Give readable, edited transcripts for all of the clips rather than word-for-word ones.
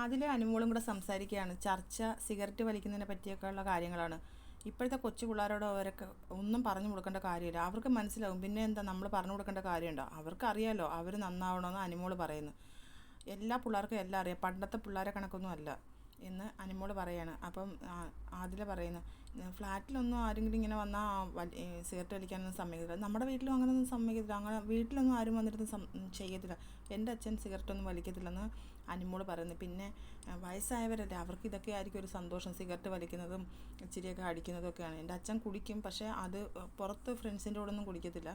അതിലെ അനുമോളും കൂടെ സംസാരിക്കുകയാണ്. ചർച്ച സിഗരറ്റ് വലിക്കുന്നതിനെ പറ്റിയൊക്കെയുള്ള കാര്യങ്ങളാണ്. ഇപ്പോഴത്തെ കൊച്ചു പിള്ളേരോട് അവരൊക്കെ ഒന്നും പറഞ്ഞു കൊടുക്കേണ്ട കാര്യമില്ല, അവർക്ക് മനസ്സിലാവും. പിന്നെ എന്താ നമ്മൾ പറഞ്ഞു കൊടുക്കേണ്ട കാര്യമുണ്ടോ? അവർക്കറിയാലോ അവർ നന്നാവണമെന്ന് അനുമോൾ പറയുന്നു. എല്ലാ പിള്ളേർക്കും എല്ലാം അറിയാം, പണ്ടത്തെ പിള്ളേരെ കണക്കൊന്നും അല്ല എന്ന് അനുമോൾ പറയാണ്. അപ്പം ആദില പറയുന്നു, ഫ്ലാറ്റിലൊന്നും ആരെങ്കിലും ഇങ്ങനെ വന്നാൽ സിഗരറ്റ് വലിക്കാനൊന്നും സമ്മതിക്കില്ല, നമ്മുടെ വീട്ടിലും അങ്ങനെയൊന്നും സമ്മതിക്കത്തില്ല, അങ്ങനെ വീട്ടിലൊന്നും ആരും വന്നിട്ട് ചെയ്യത്തില്ല, എൻ്റെ അച്ഛൻ സിഗരറ്റൊന്നും വലിക്കത്തില്ലെന്ന് അനുമോൾ പറയുന്നു. പിന്നെ വയസ്സായവരല്ലേ, അവർക്ക് ഇതൊക്കെ ആയിരിക്കും ഒരു സന്തോഷം, സിഗരറ്റ് വലിക്കുന്നതും ഇച്ചിരിയൊക്കെ അടിക്കുന്നതും ഒക്കെയാണ്. എൻ്റെ അച്ഛൻ കുടിക്കും, പക്ഷേ അത് പുറത്ത് ഫ്രണ്ട്സിൻ്റെ കൂടെ ഒന്നും കുടിക്കത്തില്ല.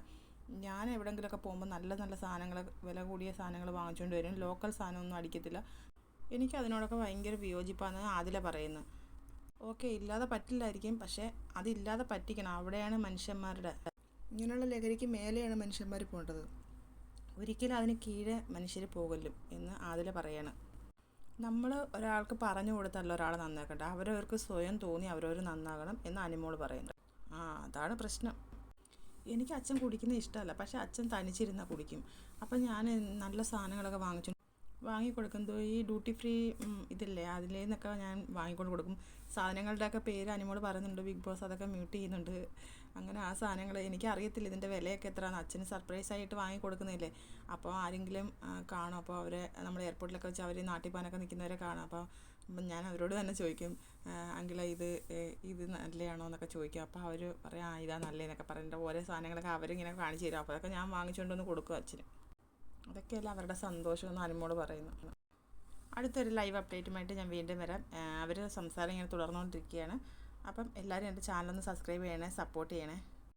ഞാൻ എവിടെയെങ്കിലുമൊക്കെ പോകുമ്പോൾ നല്ല നല്ല സാധനങ്ങൾ, വില കൂടിയ സാധനങ്ങൾ വാങ്ങിച്ചുകൊണ്ട് വരും, ലോക്കൽ സാധനമൊന്നും അടിക്കത്തില്ല. എനിക്കതിനോടൊക്കെ ഭയങ്കര വിയോജിപ്പാണ് ആദില പറയുന്നത്. ഓക്കെ, ഇല്ലാതെ പറ്റില്ലായിരിക്കും, പക്ഷേ അതില്ലാതെ പറ്റിക്കണം. അവിടെയാണ് മനുഷ്യന്മാരുടെ, ഇങ്ങനെയുള്ള ലഹരിക്ക് മേലെയാണ് മനുഷ്യന്മാർ പോകേണ്ടത്. ഒരിക്കലും അതിന് കീഴെ മനുഷ്യർ പോകല്ലും എന്ന് ആദില പറയാണ്. നമ്മൾ ഒരാൾക്ക് പറഞ്ഞു കൊടുത്തല്ല ഒരാളെ നന്നാക്കണ്ട, അവരവർക്ക് സ്വയം തോന്നി അവരവർ നന്നാകണം എന്ന് അനുമോൾ പറയുന്നത്. അതാണ് പ്രശ്നം. എനിക്ക് അച്ഛൻ കുടിക്കുന്നത് ഇഷ്ടമല്ല, പക്ഷേ അച്ഛൻ തനിച്ചിരുന്നാൽ കുടിക്കും. അപ്പം ഞാൻ നല്ല സാധനങ്ങളൊക്കെ വാങ്ങിക്കൊടുക്കുന്നത് ഈ ഡ്യൂട്ടി ഫ്രീ ഇതില്ലേ, അതിലേന്നൊക്കെ ഞാൻ വാങ്ങിക്കൊണ്ട് കൊടുക്കും. സാധനങ്ങളുടെയൊക്കെ പേര് അനുമോൾ പറയുന്നുണ്ട്, ബിഗ് ബോസ് അതൊക്കെ മ്യൂട്ട് ചെയ്യുന്നുണ്ട്. അങ്ങനെ ആ സാധനങ്ങൾ എനിക്കറിയത്തില്ല ഇതിൻ്റെ വിലയൊക്കെ എത്രയാണ്. അച്ഛന് സർപ്രൈസായിട്ട് വാങ്ങിക്കൊടുക്കുന്നില്ലേ, അപ്പോൾ ആരെങ്കിലും കാണും, അപ്പോൾ അവരെ നമ്മൾ എയർപോർട്ടിലൊക്കെ വെച്ച് അവർ നാട്ടിൽ പോകാനൊക്കെ നിൽക്കുന്നവരെ കാണാം. അപ്പോൾ ഞാൻ അവരോട് തന്നെ ചോദിക്കും, അങ്കിളെ ഇത് നല്ലതാണോ എന്നൊക്കെ ചോദിക്കും. അപ്പോൾ അവർ പറയാം ഇതാ നല്ലതെന്നൊക്കെ പറഞ്ഞിട്ട് ഓരോ സാധനങ്ങളൊക്കെ അവരിങ്ങനെ കാണിച്ചു തരും. അപ്പോൾ അതൊക്കെ ഞാൻ വാങ്ങിച്ചുകൊണ്ടൊന്ന് കൊടുക്കും അച്ഛന്. അതൊക്കെയല്ല അവരുടെ സന്തോഷമെന്ന് അനുമോൾ പറയുന്നു. അടുത്തൊരു ലൈവ് അപ്ഡേറ്റുമായിട്ട് ഞാൻ വീണ്ടും വരാം. അവർ സംസാരം ഇങ്ങനെ തുടർന്നുകൊണ്ടിരിക്കുകയാണ്. അപ്പം എല്ലാവരും എൻ്റെ ചാനലൊന്ന് സബ്സ്ക്രൈബ് ചെയ്യണേ, സപ്പോർട്ട് ചെയ്യണേ.